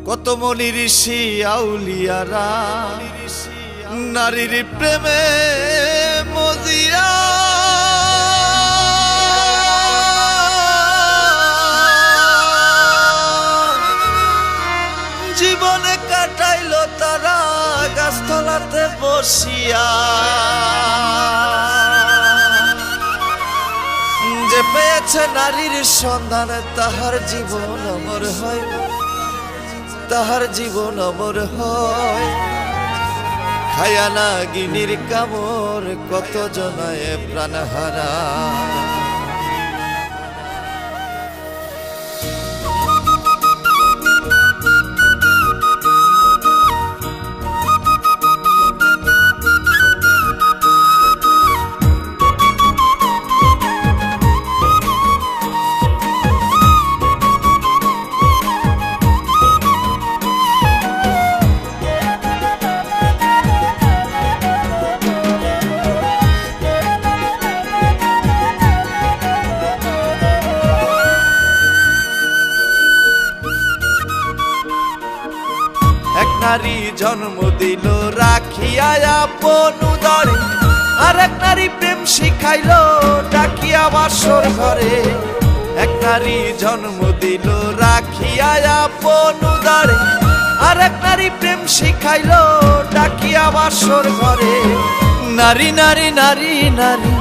কত মনি ঋষি আউলিয়ারা নারীর প্রেমে মজিয়া, জীবনে কাটাইল তারা গাছতলাতে বসিয়া। যে পেয়েছে নারীর সন্ধান তাহার জীবন অমর হয়, তাহার জীবন অমর হয়। খায়া নাগিনীর কামড় কত জনায় প্রাণ হারা। এক নারী জন্ম দিল রাখিয়া আপন উদরে, আর এক নারী প্রেম শিখাইল ডাকিয়া বাসর ঘরে। এক নারী জন্ম দিল রাখিয়া আপন উদরে, আর এক নারী প্রেম শিখাইল ডাকিয়া বাসর ঘরে। নারী নারী নারী নারী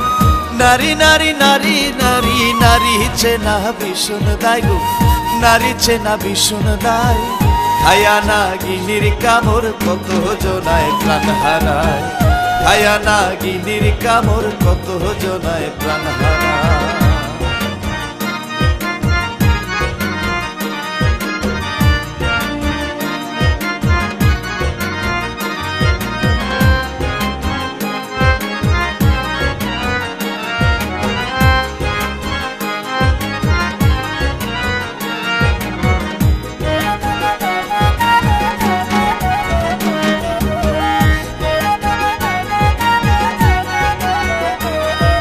নারী নারী নারী নারী নারী চেনা ভীষণ দায় গো, নারী চেনা ভীষণ দায়। খায়া নাগিনীর কামড় কত জনায় প্রাণ হারায়, খায়া নাগিনীর কামড় কত জনায় প্রাণ হারায়।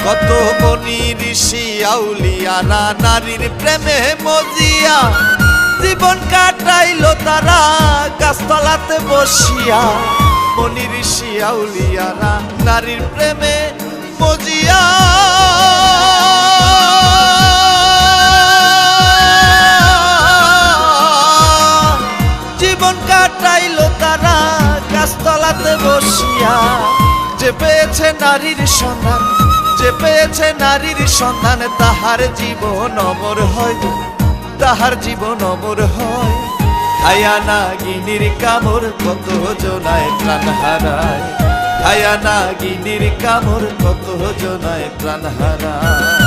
কত মনি ঋষি আউলিয়ারা নারীর প্রেমে মজিয়া, জীবন কাটাইল তারা গাছতলাতে বসিয়া। মনি ঋষি আউলিয়ারা নারীর প্রেমে মজিয়া, জীবন কাটাইল তারা গাছতলাতে বসিয়া। যে পেয়েছে নারীর সন্ধান, যে পেয়েছে নারীর সন্ধান তাহার জীবন অমর হয়, তাহার জীবন অমর হয়। খায়া নাগিনীর কামড় কত জনায় প্রাণ হারায়, খায়া নাগিনীর কামড় কত জনায় প্রাণ হারায়।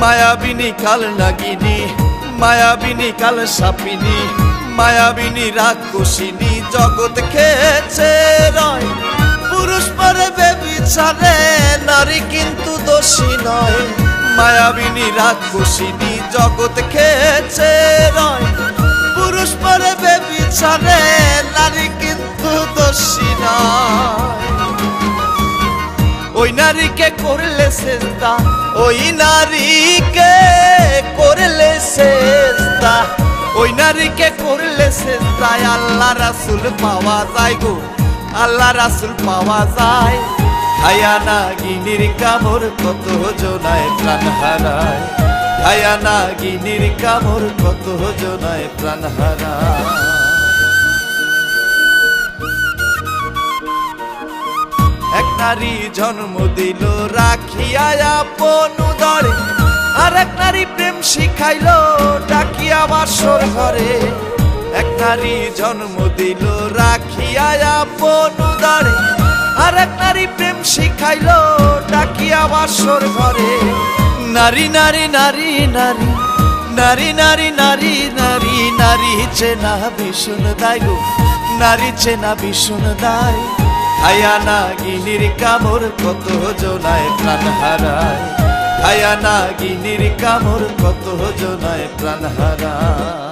মায়াবিনী কাল নাগিনী, মায়াবিনী কাল সাপিনী, মায়াবিনী রাক্ষসিনী জগৎ খেয়েছে রয়। পুরুষ পরে বেবিচারে নারী কিন্তু দোষী নয়। মায়াবিনী রাক্ষসিনী জগৎ খেয়েছে রয়। পুরুষ পরে বেবিচারে নারী কিন্তু দোষী নয়। ওই নারীকে করলে সেজদা, ওই নারীকে করলে সেজদা, ওই নারীকে করলে সেজদা আল্লাহ রাসূল পাওয়া যায় গো, আল্লাহ রাসূল পাওয়া যায়। খায়া নাগিনীর কামড় কত জনায় প্রাণ হারায়, খায়া নাগিনীর কামড় কত জনায় প্রাণ হারায়। এক নারী জন্ম দিল রাখিয়া আপন উদরে, আর এক নারী প্রেম শিখাইল ডাকিয়া বাসর ঘরে এক নারী জন্ম দিল রাখিয়া আপন উদরে আর এক নারী প্রেম শিখাইলো ডাকিয়া বাসর ঘরে নারী নারী নারী নারী নারী নারী নারী নারী নারী চেনা ভীষণ দায় গো নারী চেনা ভীষণ দায় আয়া নাগিনীর কামড় কত জনায় প্রাণ হারায় আয়া নাগিনীর কামড় কত জনায় প্রাণ হারায়